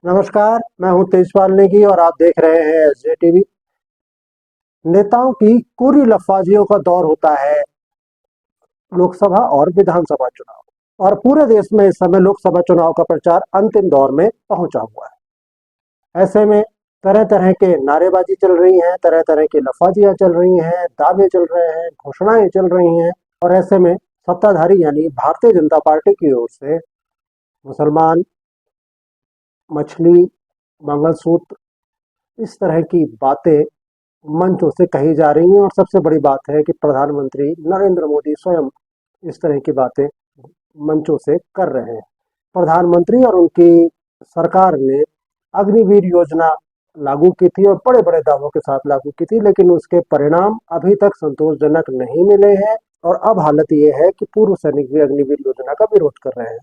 नमस्कार, मैं हूं तेजपाल नेगी और आप देख रहे हैं एसजे टीवी। नेताओं की पूरी लफाजियों का दौर होता है लोकसभा और विधानसभा चुनाव, और पूरे देश में इस समय लोकसभा चुनाव का प्रचार अंतिम दौर में पहुंचा हुआ है। ऐसे में तरह तरह के नारेबाजी चल रही है, तरह तरह की लफाजियां चल रही हैं, दावे चल रहे हैं, घोषणाएं चल रही हैं। और ऐसे में सत्ताधारी यानी भारतीय जनता पार्टी की ओर से मुसलमान, मछली, मंगलसूत्र, इस तरह की बातें मंचों से कही जा रही हैं। और सबसे बड़ी बात है कि प्रधानमंत्री नरेंद्र मोदी स्वयं इस तरह की बातें मंचों से कर रहे हैं। प्रधानमंत्री और उनकी सरकार ने अग्निवीर योजना लागू की थी और बड़े बड़े दावों के साथ लागू की थी, लेकिन उसके परिणाम अभी तक संतोषजनक नहीं मिले हैं। और अब हालत ये है कि पूर्व सैनिक भी अग्निवीर योजना का विरोध कर रहे हैं।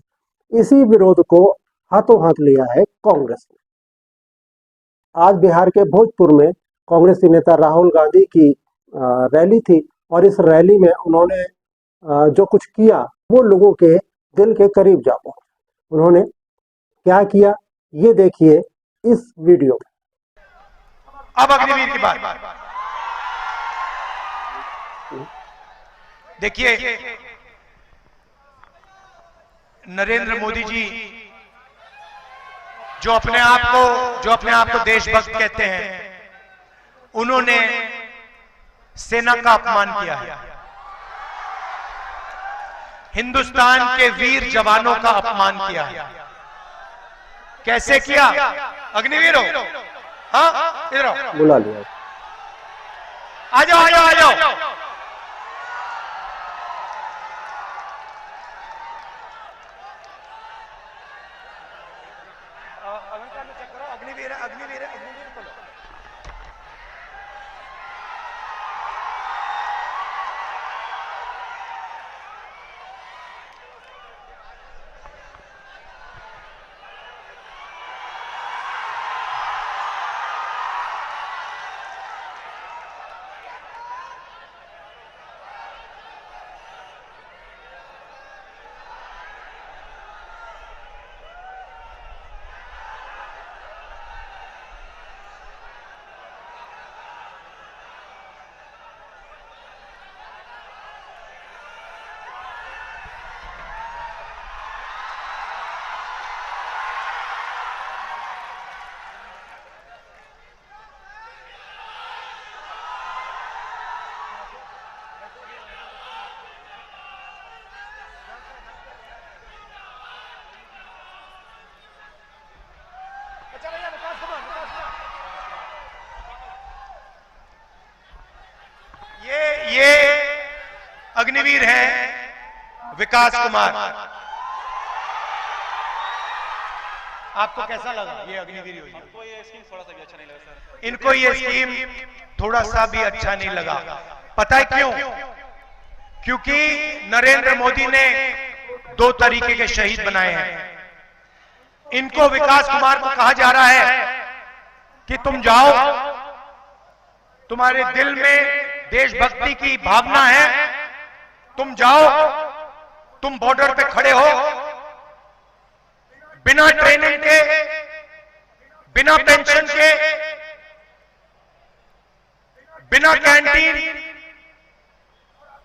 इसी विरोध को हाथों हाथ लिया है कांग्रेस ने। आज बिहार के भोजपुर में कांग्रेसी नेता राहुल गांधी की रैली थी, और इस रैली में उन्होंने जो कुछ किया वो लोगों के दिल के करीब जा पहुंचा। उन्होंने क्या किया, ये देखिए इस वीडियो में। अब अग्निवीर की बात देखिए। नरेंद्र मोदी जी जो अपने आप को देशभक्त कहते हैं, उन्होंने सेना का अपमान किया है। हिंदुस्तान के वीर जवानों का अपमान किया है। कैसे किया? अग्निवीर हो, हाँ इधर आओ, बुला लिया। आ जाओ आ जाओ आ जाओ। अग्निवीर है, अग्निवीर है, अग्निवीर बोलो। ये अग्निवीर है विकास कुमार। आपको कैसा लगा ये अग्निवीर योजना? हमको ये स्कीम थोड़ा सा भी अच्छा नहीं लगा सर। इनको ये स्कीम थोड़ा सा भी अच्छा नहीं लगा। पता है क्यों? क्योंकि नरेंद्र मोदी ने दो तरीके के शहीद बनाए हैं। इनको विकास कुमार को कहा जा रहा है कि तुम जाओ, तुम्हारे दिल में देशभक्ति की भावना है, तुम जाओ, तुम बॉर्डर पे खड़े हो, बिना ट्रेनिंग के, बिना पेंशन के, बिना कैंटीन,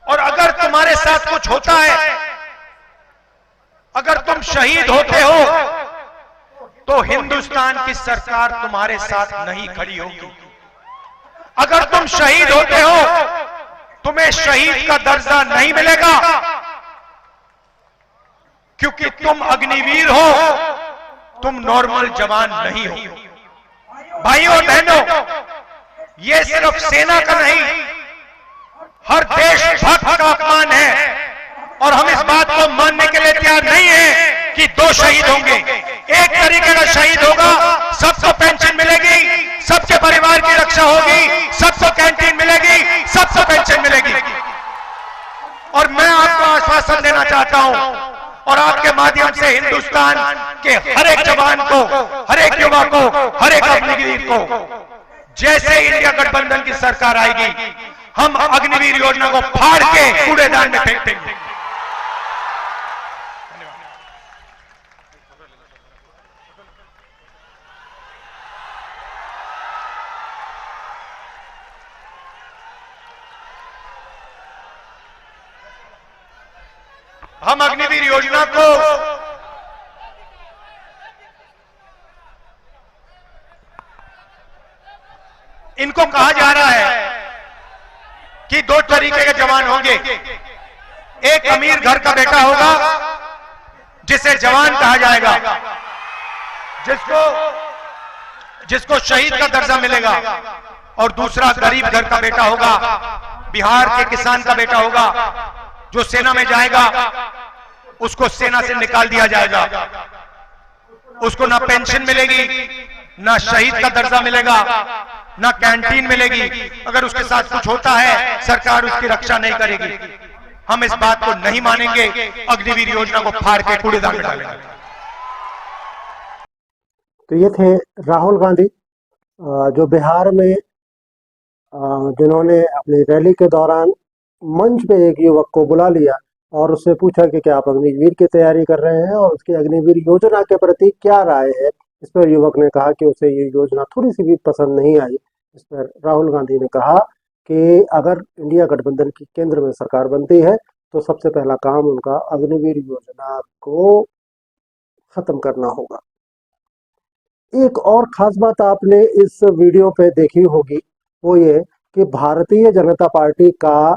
और अगर तुम्हारे साथ कुछ होता है, अगर तुम शहीद होते हो, तो हिंदुस्तान की सरकार तुम्हारे साथ नहीं खड़ी होगी। अगर तुम शहीद होते हो, तुम्हें शहीद का दर्जा नहीं मिलेगा, क्योंकि तुम अग्निवीर हो, तुम नॉर्मल जवान नहीं हो। भाइयों और बहनों, ये सिर्फ सेना का नहीं, हर देशभक्त का अपमान है। और हम इस बात को मानने के लिए तैयार नहीं है कि दो शहीद होंगे। एक तरीके का शहीद होगा, सबको पेंशन मिलेगी, सबके परिवार की रक्षा होगी, सबको कैंटीन मिलेगी, सबको पेंशन मिलेगी। और मैं आपको आश्वासन देना चाहता हूं, और आपके माध्यम से हिंदुस्तान के हर एक जवान को, हर एक युवा को, हर एक अग्निवीर को, जैसे इंडिया गठबंधन की सरकार आएगी, हम अग्निवीर योजना को फाड़ के कूड़ेदान में फेंक देंगे। हम अग्निवीर योजना को इनको कहा जा रहा है कि दो तरीके के जवान होंगे। एक अमीर घर का बेटा होगा जिसे जवान कहा जाएगा, जिसको शहीद का दर्जा मिलेगा, और दूसरा गरीब घर का बेटा होगा, बिहार के किसान का बेटा होगा, जो सेना में जाएगा उसको सेना से निकाल दिया जाएगा। उसको ना पेंशन मिलेगी, ना शहीद का दर्जा मिलेगा, ना कैंटीन मिलेगी। अगर उसके साथ कुछ होता है सरकार उसकी रक्षा नहीं करेगी। हम इस बात को नहीं मानेंगे, अग्निवीर योजना को फाड़ के कूड़ेदान में डालेंगे। तो ये थे राहुल गांधी, जो बिहार में जिन्होंने अपनी रैली के दौरान मंच पे एक युवक को बुला लिया और उससे पूछा कि क्या आप अग्निवीर की तैयारी कर रहे हैं और उसकी अग्निवीर योजना के प्रति क्या राय है। इस पर युवक ने कहा कि उसे ये योजना थोड़ी सी भी पसंद नहीं आई। इस पर राहुल गांधी ने कहा कि अगर इंडिया गठबंधन की केंद्र में सरकार बनती है तो सबसे पहला काम उनका अग्निवीर योजना को खत्म करना होगा। एक और खास बात आपने इस वीडियो पे देखी होगी, वो ये कि भारतीय जनता पार्टी का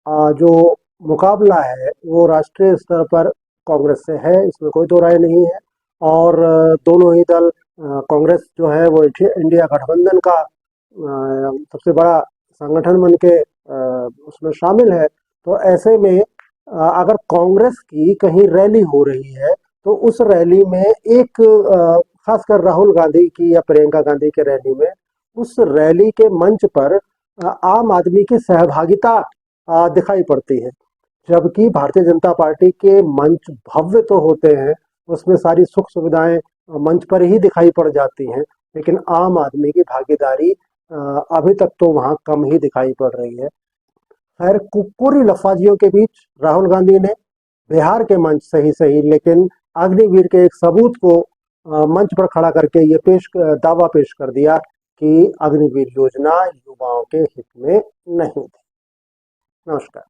जो मुकाबला है वो राष्ट्रीय स्तर पर कांग्रेस से है, इसमें कोई दो राय नहीं है। और दोनों ही दल, कांग्रेस जो है वो इंडिया गठबंधन का सबसे बड़ा संगठन बन के उसमें शामिल है। तो ऐसे में अगर कांग्रेस की कहीं रैली हो रही है तो उस रैली में एक खासकर राहुल गांधी की या प्रियंका गांधी के रैली में, उस रैली के मंच पर आम आदमी की सहभागिता दिखाई पड़ती है। जबकि भारतीय जनता पार्टी के मंच भव्य तो होते हैं, उसमें सारी सुख सुविधाएं मंच पर ही दिखाई पड़ जाती हैं, लेकिन आम आदमी की भागीदारी अभी तक तो वहां कम ही दिखाई पड़ रही है। खैर, पूरी लफाजियों के बीच राहुल गांधी ने बिहार के मंच सही लेकिन अग्निवीर के एक सबूत को मंच पर खड़ा करके ये दावा पेश कर दिया कि अग्निवीर योजना युवाओं के हित में नहीं थी। नमस्कार।